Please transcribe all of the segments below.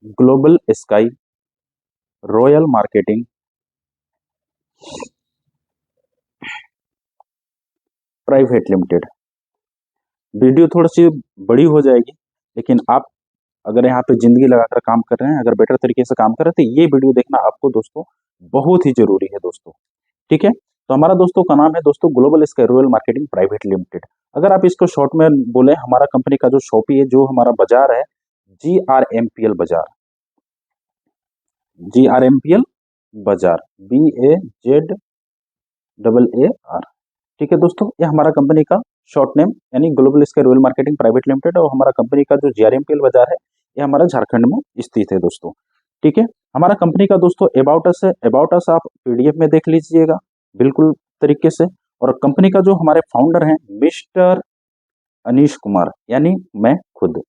Global sky, royal marketing private limited. Video थोड़ी सी बड़ी हो जाएगी, लेकिन आप अगर यहाँ पे जिंदगी लगाकर काम कर रहे हैं, अगर बेटर तरीके से काम कर रहे हैं, तो ये वीडियो देखना आपको दोस्तों बहुत ही जरूरी है दोस्तों। ठीक है, तो हमारा दोस्तों का नाम है दोस्तों global sky royal marketing private limited. अगर आप इसको शॉर्ट में बोले, हमारा कंपनी का जो शॉपी है, जो हमारा बाजार है, GRMPL बाजार, GRMPL बाजार, BAZAAR। ठीक है दोस्तों, ये हमारा कंपनी का शॉर्ट नेम यानी global sky royal marketing private limited, और हमारा कंपनी का जो GRMPL बाजार है, ये हमारा झारखंड में स्थित है दोस्तों। ठीक है, हमारा कंपनी का दोस्तों अबाउट अस है, अबाउट अस आप PDF में देख लीजिएगा बिल्कुल तरीके से। और कंपनी का जो हमारे फाउंडर हैं मिस्टर अनीश कुमार, यानी मैं खुद।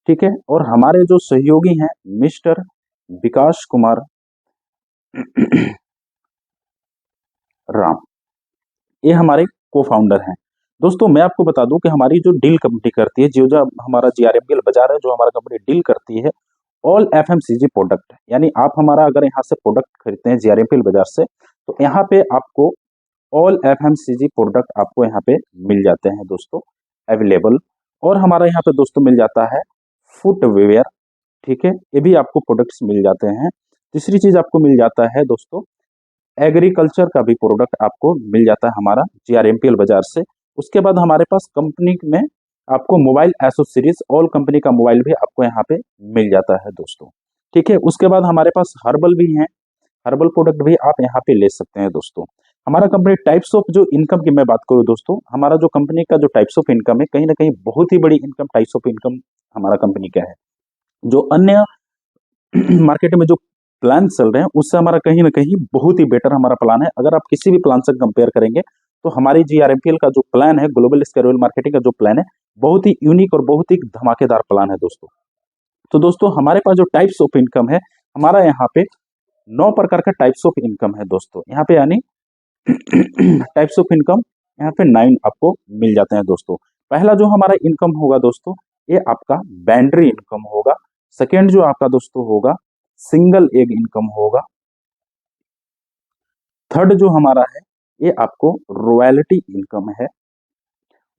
ठीक है, और हमारे जो सहयोगी हैं मिस्टर विकास कुमार राम, ये हमारे को फाउंडर हैं दोस्तों। मैं आपको बता दूं कि हमारी जो डील कंपनी करती है, जो हमारा GRMPL बाजार है, जो हमारा कंपनी डील करती है ऑल FMCG प्रोडक्ट, यानी आप हमारा अगर यहाँ से प्रोडक्ट खरीदते हैं GRMPL बाजार से, तो यहाँ पे आपको ऑल FMCG प्रोडक्ट आपको यहाँ पे मिल जाते हैं दोस्तों अवेलेबल। और हमारा यहाँ पे दोस्तों मिल जाता है फुटवेयर। ठीक है, ये भी आपको प्रोडक्ट्स मिल जाते हैं। तीसरी चीज आपको मिल जाता है दोस्तों एग्रीकल्चर का भी प्रोडक्ट आपको मिल जाता है हमारा GRMPL बाजार से। उसके बाद हमारे पास कंपनी में आपको मोबाइल एसेसरीज ऑल कंपनी का मोबाइल भी आपको यहाँ पे मिल जाता है दोस्तों। ठीक है, उसके बाद हमारे पास हर्बल भी हैं, हर्बल प्रोडक्ट भी आप यहाँ पे ले सकते हैं दोस्तों। हमारा कंपनी टाइप्स ऑफ जो इनकम की मैं बात करूँ दोस्तों, हमारा जो कंपनी का जो टाइप्स ऑफ इनकम है, कहीं ना कहीं बहुत ही बड़ी इनकम टाइप्स ऑफ इनकम हमारा कंपनी का है। जो अन्य मार्केट में जो प्लान चल रहे हैं उससे हमारा कहीं ना कहीं बहुत ही बेटर हमारा प्लान है। अगर आप किसी भी प्लान से कंपेयर करेंगे, तो हमारी GRMPL का जो प्लान है, ग्लोबल स्काई रॉयल मार्केटिंग का जो प्लान है, बहुत ही यूनिक और बहुत ही धमाकेदार प्लान है दोस्तों। तो दोस्तों हमारे पास जो टाइप्स ऑफ इनकम है, हमारा यहाँ पे 9 प्रकार का टाइप्स ऑफ इनकम है दोस्तों यहाँ पे, यानी टाइप्स ऑफ इनकम यहाँ पे 9 आपको मिल जाते हैं दोस्तों। पहला जो हमारा इनकम होगा दोस्तों, ये आपका बैंड्री इनकम होगा। सेकेंड जो आपका दोस्तों होगा सिंगल एग इनकम होगा। थर्ड जो हमारा है, ये आपको रॉयल्टी इनकम है।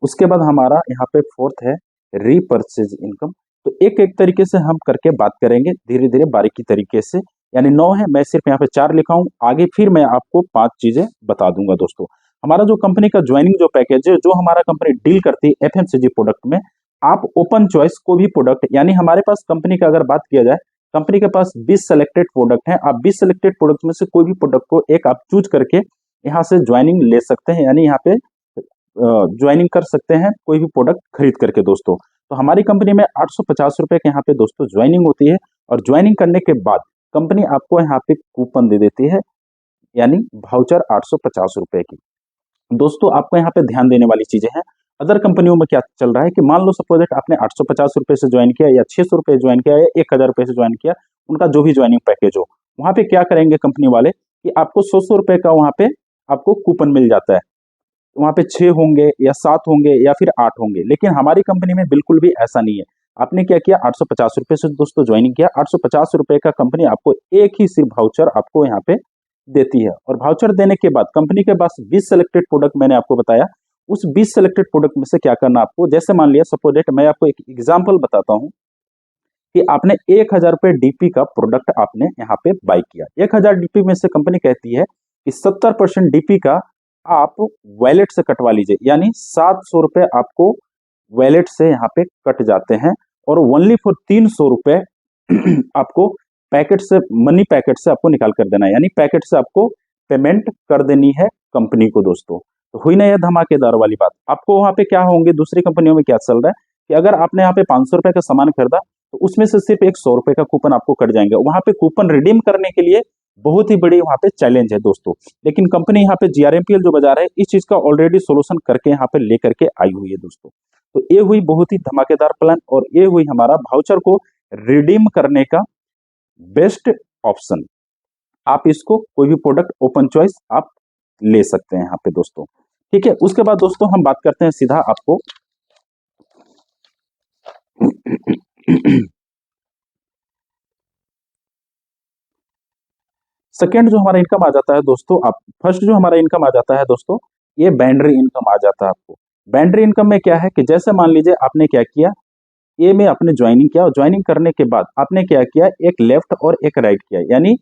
उसके बाद हमारा यहाँ पे फोर्थ है रीपर्चेज इनकम। तो एक एक तरीके से हम करके बात करेंगे धीरे धीरे बारीकी तरीके से, यानी 9 है, मैं सिर्फ यहाँ पे 4 लिखा हूँ, आगे फिर मैं आपको 5 चीजें बता दूंगा दोस्तों। हमारा जो कंपनी का ज्वाइनिंग जो पैकेज है, जो हमारा कंपनी डील करती है FMCG प्रोडक्ट में, आप ओपन चॉइस को भी प्रोडक्ट, यानी हमारे पास कंपनी का अगर बात किया जाए, कंपनी के पास 20 सेलेक्टेड प्रोडक्ट हैं, आप 20 सेलेक्टेड प्रोडक्ट में से कोई भी प्रोडक्ट को एक आप चूज करके यहाँ से ज्वाइनिंग ले सकते हैं, यानी यहाँ पे ज्वाइनिंग कर सकते हैं कोई भी प्रोडक्ट खरीद करके दोस्तों। तो हमारी कंपनी में 850 रुपए के यहाँ पे दोस्तों ज्वाइनिंग होती है, और ज्वाइनिंग करने के बाद कंपनी आपको यहाँ पे कूपन दे देती है, यानी वाउचर 850 रुपए की। दोस्तों आपको यहाँ पे ध्यान देने वाली चीजें हैं, अदर कंपनियों में क्या चल रहा है कि मान लो सपोज आपने 850 रुपए से ज्वाइन किया, या 600 रुपए ज्वाइन किया, या 1000 रुपए से ज्वाइन किया, उनका जो भी ज्वाइनिंग पैकेज हो, वहां पे क्या करेंगे कंपनी वाले कि आपको 100 रुपए का वहां पे आपको कूपन मिल जाता है। वहां पे 6 होंगे या 7 होंगे या फिर 8 होंगे, लेकिन हमारी कंपनी में बिल्कुल भी ऐसा नहीं है। आपने क्या किया, 850 रुपए से दोस्तों ज्वाइनिंग किया, 850 रुपए का कंपनी आपको एक ही सिर्फ वाउचर आपको यहाँ पे देती है। और वाउचर देने के बाद कंपनी के पास 20 सेलेक्टेड प्रोडक्ट मैंने आपको बताया, उस 20 सेलेक्टेड प्रोडक्ट में से क्या करना आपको, जैसे मान लिया सपोज मैं आपको एक एग्जाम्पल बताता हूँ कि आपने 1000 रुपए DP का प्रोडक्ट आपने यहाँ पे बाई किया। 1000 DP में से कंपनी कहती है कि 70% DP का आप वैलेट से कटवा लीजिए, यानी 700 रुपए आपको वैलेट से यहाँ पे कट जाते हैं, और ओनली फॉर 300 रुपए आपको पैकेट से, मनी पैकेट से आपको निकाल कर देना है, यानी पैकेट से आपको पेमेंट कर देनी है कंपनी को दोस्तों। तो हुई ना यह धमाकेदार वाली बात। आपको वहां पे क्या होंगे, दूसरी कंपनियों में क्या चल रहा है कि अगर आपने यहाँ पे 500 रुपए का सामान खरीदा, तो उसमें से सिर्फ एक 100 रुपए का कूपन आपको कट जाएंगे। वहां पे कूपन रिडीम करने के लिए बहुत ही बड़ी वहां पे चैलेंज है दोस्तों, लेकिन कंपनी यहाँ पे GRMPL जो बाजार है, इस चीज का ऑलरेडी सोल्यूशन करके यहाँ पे लेकर के आई हुई है दोस्तों। तो ये हुई बहुत ही धमाकेदार प्लान, और ये हुई हमारा वाउचर को रिडीम करने का बेस्ट ऑप्शन। आप इसको कोई भी प्रोडक्ट ओपन चॉइस आप ले सकते हैं यहाँ पे दोस्तों। ठीक है, उसके बाद दोस्तों हम बात करते हैं सीधा आपको सेकेंड जो हमारा इनकम आ जाता है दोस्तों, आप फर्स्ट जो हमारा इनकम आ जाता है दोस्तों, ये बाइनरी इनकम आ जाता है आपको। बाइनरी इनकम में क्या है कि जैसे मान लीजिए आपने क्या किया, ए में आपने ज्वाइनिंग किया और ज्वाइनिंग करने के बाद आपने क्या किया, एक लेफ्ट और एक राइट किया, यानी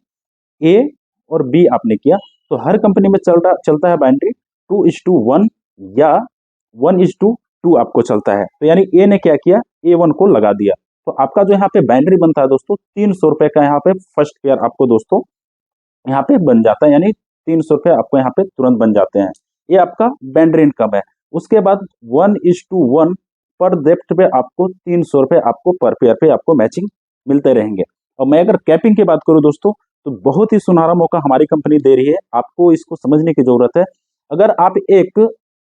ए और बी आपने किया। तो हर कंपनी में चलता है बाइनरी 2:1 या 1:2 आपको चलता है। तो यानी ए ने क्या किया, A1 को लगा दिया। तो आपका जो यहाँ पे बाइनरी बनता है दोस्तों 300 रुपए का, यहाँ पे फर्स्ट पेयर आपको दोस्तों यहाँ पे बन जाता है, यानी 300 रुपए आपको यहाँ पे तुरंत बन जाते हैं। ये आपका बाइनरी इनकम है। उसके बाद 1:1 पर डेप्थ पे आपको 300 रुपए आपको पर पेयर पे आपको मैचिंग मिलते रहेंगे। और मैं अगर कैपिंग की बात करूं दोस्तों, तो बहुत ही सुनहरा मौका हमारी कंपनी दे रही है, आपको इसको समझने की जरूरत है। अगर आप एक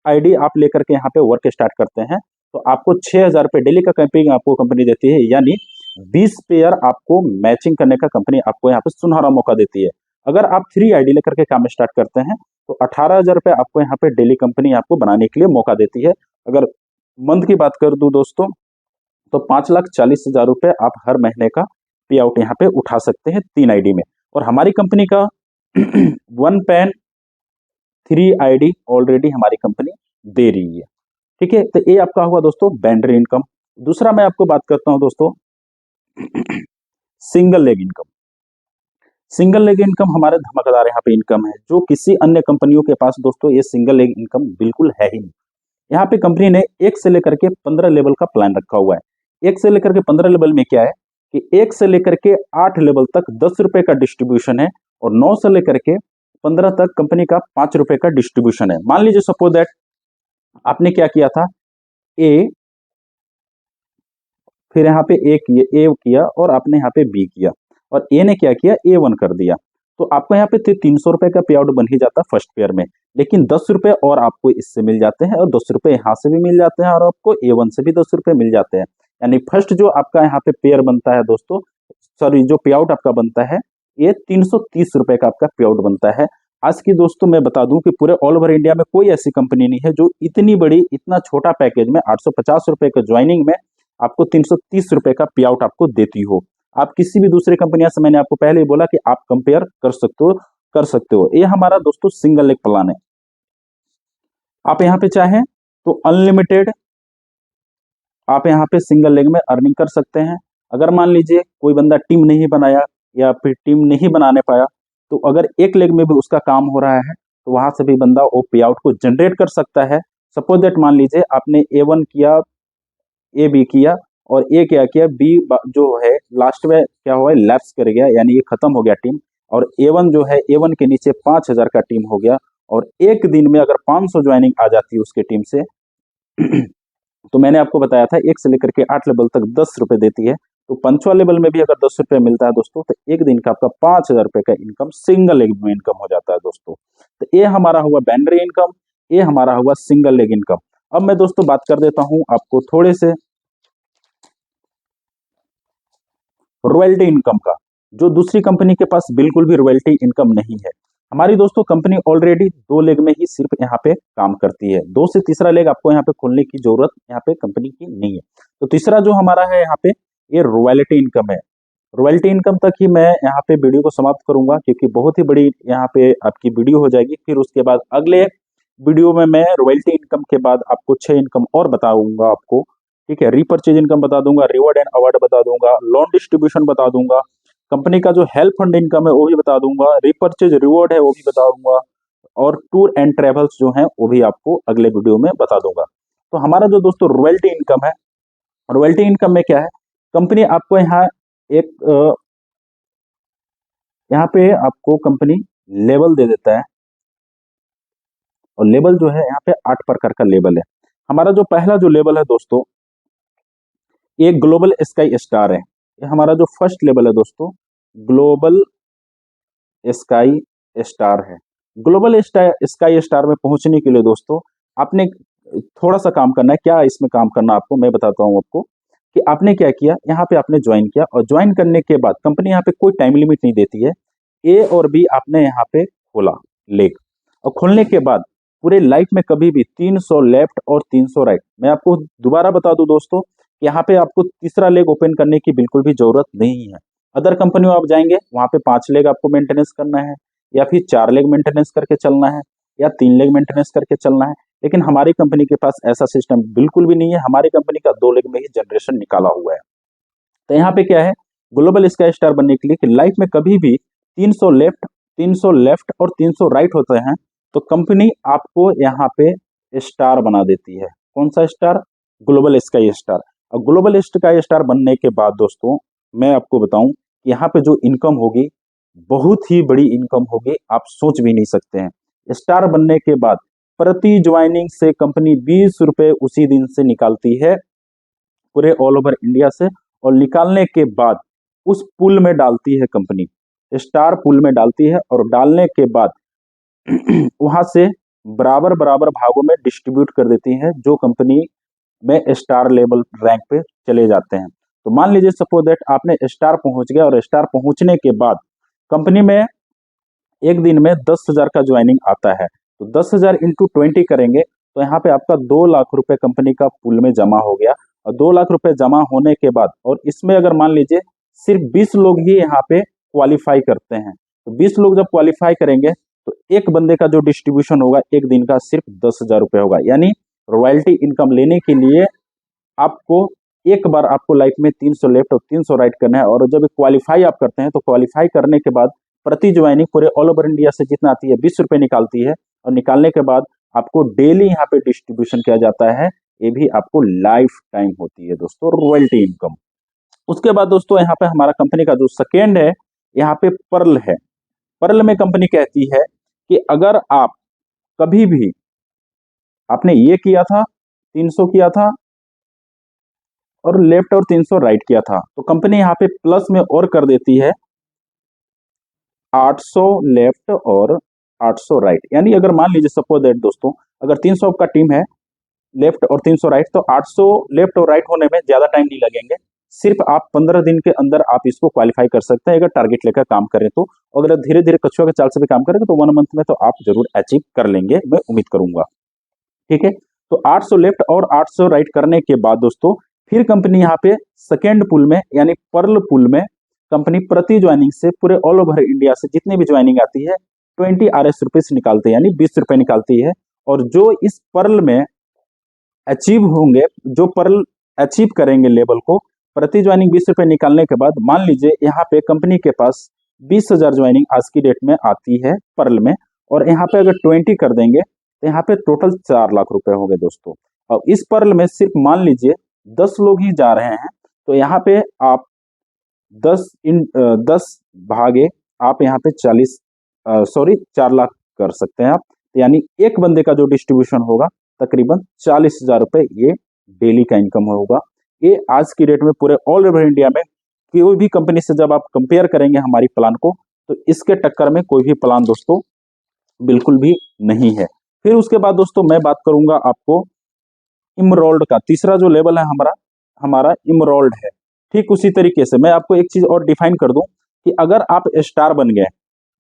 आईडी आप लेकर के यहाँ पे वर्क स्टार्ट करते हैं, तो आपको 6,000 रुपए डेली का कैपिंग आपको कंपनी देती है, यानी 20 पेयर आपको मैचिंग करने का कंपनी आपको यहाँ पे सुनहरा मौका देती है। अगर आप 3 आईडी लेकर के काम स्टार्ट करते हैं, तो 18,000 रुपए आपको यहाँ पे डेली कंपनी आपको बनाने के लिए मौका देती है। अगर मंथ की बात कर दूं दोस्तों, तो 5,40,000 रुपए आप हर महीने का पे आउट यहाँ पे उठा सकते हैं 3 आईडी में। और हमारी कंपनी का 1 पैन 3 आईडी ऑलरेडी हमारी कंपनी दे रही है। ठीक है, तो ये आपका हुआ दोस्तों बाइनरी इनकम। दूसरा मैं आपको बात करता हूं दोस्तों single leg income. Single leg income हमारे धमाकेदार यहाँ पे इनकम है, जो किसी अन्य कंपनियों के पास दोस्तों ये सिंगल लेग इनकम बिल्कुल है ही नहीं। यहाँ पे कंपनी ने 1 से लेकर के 15 लेवल का प्लान रखा हुआ है। 1 से लेकर के 15 लेवल में क्या है कि 1 से लेकर के 8 लेवल तक 10 रुपए का डिस्ट्रीब्यूशन है, और 9 से लेकर के 15 तक कंपनी का 5 रुपए का डिस्ट्रीब्यूशन है। मान लीजिए सपोज दैट आपने क्या किया था, ए, फिर यहाँ पे ए किया और आपने यहाँ पे बी किया, और ए ने क्या किया, A1 कर दिया। तो आपको यहाँ पे 300 रुपए का पे आउट बन ही जाता फर्स्ट पेयर में, लेकिन 10 रुपए और आपको इससे मिल जाते हैं, और 10 रुपए यहाँ से भी मिल जाते हैं, और आपको A1 से भी 10 रुपए मिल जाते हैं। यानी फर्स्ट जो आपका यहाँ पे पेयर बनता है दोस्तों, सॉरी जो पे आउट आपका बनता है, ये 330 रुपए का आपका पे आउट बनता है। आज की दोस्तों मैं बता दूं कि पूरे ऑल ओवर इंडिया में कोई ऐसी कंपनी नहीं है जो इतनी बड़ी इतना छोटा पैकेज में 850 रुपए के ज्वाइनिंग में आपको 330 रुपए का पे आउट आपको देती हो। आप किसी भी दूसरी कंपनियां से, मैंने आपको पहले ही बोला कि आप कंपेयर कर सकते हो। ये हमारा दोस्तों सिंगल लेग प्लान है। आप यहाँ पे चाहें तो अनलिमिटेड आप यहाँ पे सिंगल लेग में अर्निंग कर सकते हैं। अगर मान लीजिए कोई बंदा टीम नहीं बनाया या फिर टीम नहीं बनाने पाया, तो अगर एक लेग में भी उसका काम हो रहा है, तो वहां से भी बंदा वो पे आउट को जनरेट कर सकता है। सपोज दैट मान लीजिए आपने A1 किया, ए बी किया, और ए क्या किया, बी जो है लास्ट में क्या हुआ, लैप्स कर गया, यानी ये खत्म हो गया टीम। और A1 जो है, A1 के नीचे 5,000 का टीम हो गया, और एक दिन में अगर 500 ज्वाइनिंग आ जाती है उसके टीम से तो मैंने आपको बताया था 1 से लेकर के 8 लेवल तक 10 रुपए देती है। तो 5वां लेवल में भी अगर 10 रुपए मिलता है दोस्तों, तो एक दिन का आपका 5,000 रुपए का इनकम सिंगल लेग में इनकम हो जाता है दोस्तों। तो ये हमारा हुआ बाइनरी इनकम, ये हमारा हुआ सिंगल लेग इनकम। अब मैं दोस्तों बात कर देता हूं आपको थोड़े से रॉयल्टी इनकम का, जो दूसरी कंपनी के पास बिल्कुल भी रॉयल्टी इनकम नहीं है। हमारी दोस्तों कंपनी ऑलरेडी 2 लेग में ही सिर्फ यहाँ पे काम करती है। 2 से तीसरा लेग आपको यहाँ पे खोलने की जरूरत यहाँ पे कंपनी की नहीं है। तो तीसरा जो हमारा है यहाँ पे, ये रॉयल्टी इनकम है। रॉयल्टी इनकम तक ही मैं यहाँ पे वीडियो को समाप्त करूंगा, क्योंकि बहुत ही बड़ी यहाँ पे आपकी वीडियो हो जाएगी। फिर उसके बाद अगले वीडियो में मैं रॉयल्टी इनकम के बाद आपको 6 इनकम और बताऊंगा आपको। ठीक है, रीपर्चेज इनकम बता दूंगा, रिवॉर्ड एंड अवार्ड बता दूंगा, लोन डिस्ट्रीब्यूशन बता दूंगा, कंपनी का जो हेल्प फंड इनकम है वो भी बता दूंगा, रीपर्चेज रिवॉर्ड है वो भी बता दूंगा, और टूर एंड ट्रेवल्स जो हैं वो भी आपको अगले वीडियो में बता दूंगा। तो हमारा जो दोस्तों रॉयल्टी इनकम है, रॉयल्टी इनकम में क्या है, कंपनी आपको यहाँ पे आपको कंपनी लेवल दे देता है, और लेवल जो है यहाँ पे 8 प्रकार का लेवल है। हमारा जो पहला जो लेवल है दोस्तों, ये ग्लोबल स्काई स्टार है। ये हमारा जो फर्स्ट लेवल है दोस्तों, ग्लोबल स्काई स्टार है। ग्लोबल स्काई स्टार में पहुंचने के लिए दोस्तों आपने थोड़ा सा काम करना है। क्या इसमें काम करना आपको मैं बताता हूं आपको, कि आपने क्या किया, यहाँ पे आपने ज्वाइन किया, और ज्वाइन करने के बाद कंपनी यहाँ पे कोई टाइम लिमिट नहीं देती है। ए और बी आपने यहाँ पे खोला लेग, और खोलने के बाद पूरे लाइफ में कभी भी 300 लेफ्ट और 300 राइट। मैं आपको दोबारा बता दूं दोस्तों, यहाँ पे आपको तीसरा लेग ओपन करने की बिल्कुल भी जरूरत नहीं है। अदर कंपनियों आप जाएंगे वहां पे 5 लेग आपको मेंटेनेंस करना है, या फिर 4 लेग मेंटेनेंस करके चलना है, या 3 लेग मेंटेनेंस करके चलना है। लेकिन हमारी कंपनी के पास ऐसा सिस्टम बिल्कुल भी नहीं है। हमारी कंपनी का 2 लेग में ही जनरेशन निकाला हुआ है। तो यहाँ पे क्या है, ग्लोबल स्काई स्टार बनने के लिए कि लाइफ में कभी भी 300 लेफ्ट और 300 राइट होते हैं, तो कंपनी आपको यहाँ पे स्टार बना देती है। कौन सा स्टार? Global sky star. और ग्लोबल स्काई स्टार बनने के बाद दोस्तों मैं आपको बताऊं कि यहाँ पे जो इनकम होगी बहुत ही बड़ी इनकम होगी, आप सोच भी नहीं सकते हैं। स्टार बनने के बाद प्रति ज्वाइनिंग से कंपनी 20 रुपए उसी दिन से निकालती है पूरे ऑल ओवर इंडिया से, और निकालने के बाद उस पूल में डालती है कंपनी, स्टार पूल में डालती है, और डालने के बाद वहां से बराबर बराबर भागों में डिस्ट्रीब्यूट कर देती है जो कंपनी में स्टार लेवल रैंक पे चले जाते हैं। तो मान लीजिए सपोज दैट आपने स्टार पहुंच गया, और स्टार पहुंचने के बाद कंपनी में एक दिन में 10,000 का ज्वाइनिंग आता है, तो 10,000 इंटू 20 करेंगे तो यहाँ पे आपका 2 लाख रुपए कंपनी का पूल में जमा हो गया। और 2 लाख रुपए जमा होने के बाद, और इसमें अगर मान लीजिए सिर्फ 20 लोग ही यहाँ पे क्वालिफाई करते हैं, तो 20 लोग जब क्वालिफाई करेंगे तो एक बंदे का जो डिस्ट्रीब्यूशन होगा एक दिन का सिर्फ 10,000 रुपए होगा। यानी रॉयल्टी इनकम लेने के लिए आपको एक बार आपको लाइफ में 300 लेफ्ट और 300 राइट करना है, और जब क्वालिफाई आप करते हैं तो क्वालिफाई करने के बाद प्रति ज्वाइनिंग पूरे ऑल ओवर इंडिया से जितना आती है 20 रुपए निकालती है, और निकालने के बाद आपको डेली यहाँ पे डिस्ट्रीब्यूशन किया जाता है। ये भी आपको लाइफ टाइम होती है दोस्तों रॉयल्टी इनकम। उसके बाद दोस्तों यहाँ पे हमारा कंपनी का जो सेकेंड है, यहाँ पे पर्ल है। पर्ल में कंपनी कहती है कि अगर आप कभी भी आपने ये किया था 300 किया था और लेफ्ट और 300 राइट किया था, तो कंपनी यहाँ पे प्लस में और कर देती है 800 लेफ्ट और 800 राइट। यानी अगर मान लीजिए सपोज दैट दोस्तों अगर 300 का टीम है लेफ्ट और 300 राइट, तो 800 लेफ्ट और राइट होने में ज्यादा टाइम नहीं लगेंगे। सिर्फ आप 15 दिन के अंदर आप इसको क्वालिफाई कर सकते हैं अगर टारगेट लेकर काम करें तो। अगर धीरे धीरे कछुआ के चाल से भी काम करेंगे तो 1 मंथ में तो आप जरूर अचीव कर लेंगे, मैं उम्मीद करूंगा। ठीक है, तो 800 लेफ्ट और 800 राइट करने के बाद दोस्तों फिर कंपनी यहाँ पे सेकेंड पुल में यानी पर्ल पुल में कंपनी प्रति ज्वाइनिंग से पूरे ऑल ओवर इंडिया से जितनी भी ज्वाइनिंग आती है 20 RS रुपीज निकालते हैं, यानी 20 रुपए निकालती है। और जो इस पर्ल में अचीव होंगे, जो पर्ल अचीव करेंगे लेवल को, प्रति ज्वाइनिंग 20 रुपए निकालने के बाद मान लीजिए यहाँ पे कंपनी के पास 20,000 ज्वाइनिंग आज की डेट में आती है पर्ल में, और यहाँ पे अगर 20 कर देंगे तो यहाँ पे टोटल 4 लाख रुपए हो गए दोस्तों। और इस पर्ल में सिर्फ मान लीजिए 10 लोग ही जा रहे हैं, तो यहाँ पे आप 10 भागे आप यहाँ पे 4 लाख कर सकते हैं आप। यानी एक बंदे का जो डिस्ट्रीब्यूशन होगा तकरीबन 40,000 रुपए ये डेली का इनकम होगा। ये आज की डेट में पूरे ऑल ओवर इंडिया में कोई भी कंपनी से जब आप कंपेयर करेंगे हमारी प्लान को, तो इसके टक्कर में कोई भी प्लान दोस्तों बिल्कुल भी नहीं है। फिर उसके बाद दोस्तों मैं बात करूंगा आपको इमरोल्ड का। तीसरा जो लेवल है हमारा इमरोल्ड है। ठीक उसी तरीके से मैं आपको एक चीज और डिफाइन कर दूं कि अगर आप स्टार बन गए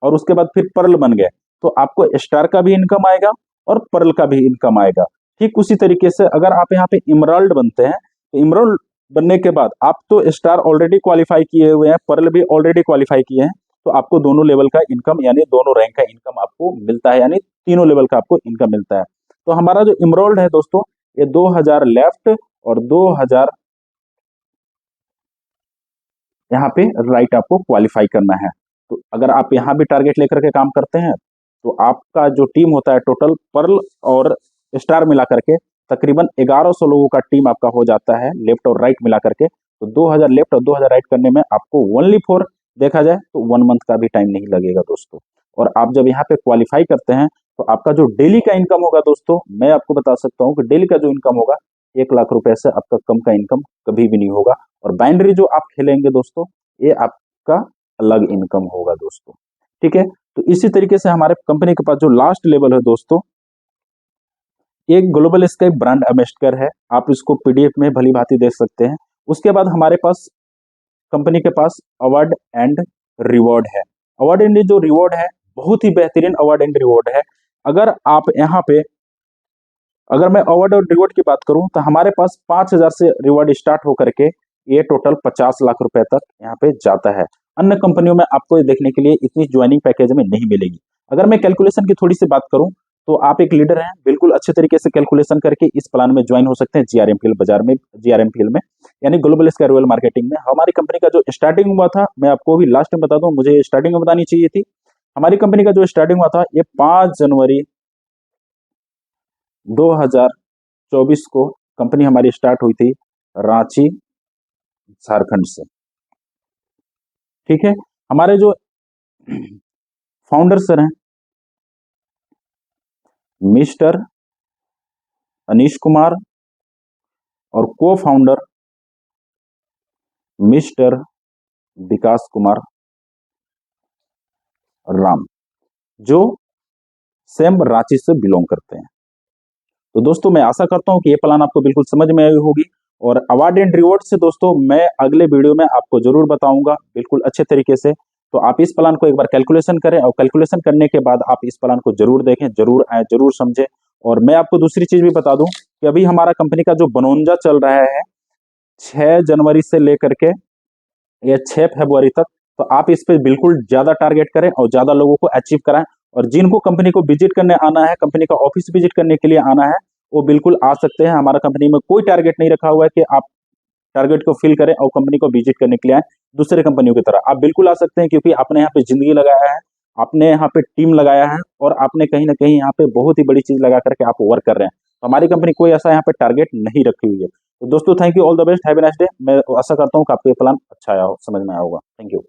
और उसके बाद फिर पर्ल बन गए, तो आपको स्टार का भी इनकम आएगा और पर्ल का भी इनकम आएगा। ठीक उसी तरीके से अगर आप यहाँ पे इमराल्ड बनते हैं, तो इमराल्ड बनने के बाद आप तो स्टार ऑलरेडी क्वालिफाई किए हुए हैं, पर्ल भी ऑलरेडी क्वालिफाई किए हैं, तो आपको दोनों लेवल का इनकम यानी दोनों रैंक का इनकम आपको मिलता है, यानी तीनों लेवल का आपको इनकम मिलता है। तो हमारा जो इमराल्ड है दोस्तों ये 2000 लेफ्ट और 2000 यहाँ पे राइट आपको क्वालिफाई करना है। तो अगर आप यहाँ भी टारगेट लेकर के काम करते हैं तो आपका जो टीम होता है टोटल पर्ल और स्टार मिला करके तकरीबन 1100 लोगों का टीम आपका हो जाता है लेफ्ट और राइट मिला करके। तो 2000 लेफ्ट और 2000 राइट करने में आपको ओनली फॉर देखा जाए तो 1 मंथ का भी टाइम नहीं लगेगा दोस्तों। और आप जब यहाँ पे क्वालिफाई करते हैं तो आपका जो डेली का इनकम होगा दोस्तों, मैं आपको बता सकता हूँ कि डेली का जो इनकम होगा 1 लाख रुपए से आपका कम का इनकम कभी भी नहीं होगा। और बाइनरी जो आप खेलेंगे दोस्तों ये आपका अलग इनकम होगा दोस्तों। ठीक है, तो इसी तरीके से हमारे कंपनी के पास जो लास्ट लेवल है दोस्तों, एक ग्लोबल स्काई ब्रांड एम्बेसडर है। आप इसको पीडीएफ में भली भांति देख सकते हैं। उसके बाद हमारे पास कंपनी के पास अवार्ड एंड रिवॉर्ड है। अवार्ड एंड जो रिवॉर्ड है बहुत ही बेहतरीन अवार्ड एंड रिवॉर्ड है। अगर आप यहाँ पे अगर मैं अवार्ड और रिवॉर्ड की बात करूं तो हमारे पास 5,000 से रिवॉर्ड स्टार्ट होकर के ये टोटल 50 लाख रुपए तक यहाँ पे जाता है। अन्य कंपनियों में आपको ये देखने के लिए इतनी ज्वाइनिंग पैकेज में नहीं मिलेगी। अगर मैं कैलकुलेशन की थोड़ी सी बात करूं तो आप एक लीडर हैं, बिल्कुल अच्छे तरीके से कैलकुलेशन करके इस प्लान में ज्वाइन हो सकते हैं जीआरएम फील्ड बाजार में, जीआरएम फील्ड में यानी ग्लोबल स्केल रॉयल मार्केटिंग में। हमारी कंपनी का जो स्टार्टिंग हुआ था, मैं आपको भी लास्ट में बता दूं, मुझे स्टार्टिंग में बतानी चाहिए थी। हमारी कंपनी का जो स्टार्टिंग हुआ था ये 5 जनवरी 2024 को कंपनी हमारी स्टार्ट हुई थी रांची झारखंड से। ठीक है, हमारे जो फाउंडर सर हैं मिस्टर अनीश कुमार और को फाउंडर मिस्टर विकास कुमार राम, जो सेम रांची से बिलोंग करते हैं। तो दोस्तों मैं आशा करता हूं कि ये प्लान आपको बिल्कुल समझ में आई होगी, और अवार्ड एंड रिवॉर्ड से दोस्तों मैं अगले वीडियो में आपको जरूर बताऊंगा बिल्कुल अच्छे तरीके से। तो आप इस प्लान को एक बार कैलकुलेशन करें, और कैलकुलेशन करने के बाद आप इस प्लान को जरूर देखें, जरूर आए, जरूर समझें। और मैं आपको दूसरी चीज भी बता दूं कि अभी हमारा कंपनी का जो बनोंजा चल रहा है 6 जनवरी से लेकर के या 6 फरवरी तक, तो आप इस पे बिल्कुल ज्यादा टारगेट करें और ज्यादा लोगों को अचीव कराएं। और जिनको कंपनी को विजिट करने आना है, कंपनी का ऑफिस विजिट करने के लिए आना है, वो बिल्कुल आ सकते हैं। हमारा कंपनी में कोई टारगेट नहीं रखा हुआ है कि आप टारगेट को फिल करें और कंपनी को विजिट करने के लिए आए दूसरे कंपनियों की तरह। आप बिल्कुल आ सकते हैं, क्योंकि आपने यहाँ पे जिंदगी लगाया है, आपने यहाँ पे टीम लगाया है, और आपने कहीं ना कहीं यहाँ पे बहुत ही बड़ी चीज लगा करके आप वर्क कर रहे हैं। तो हमारी कंपनी कोई ऐसा यहाँ पे टारगेट नहीं रखी हुई है। तो दोस्तों thank you, all the best, have a nice day. मैं आशा करता हूँ कि आपको ये प्लान अच्छा आया हो, समझ में आया होगा। Thank you.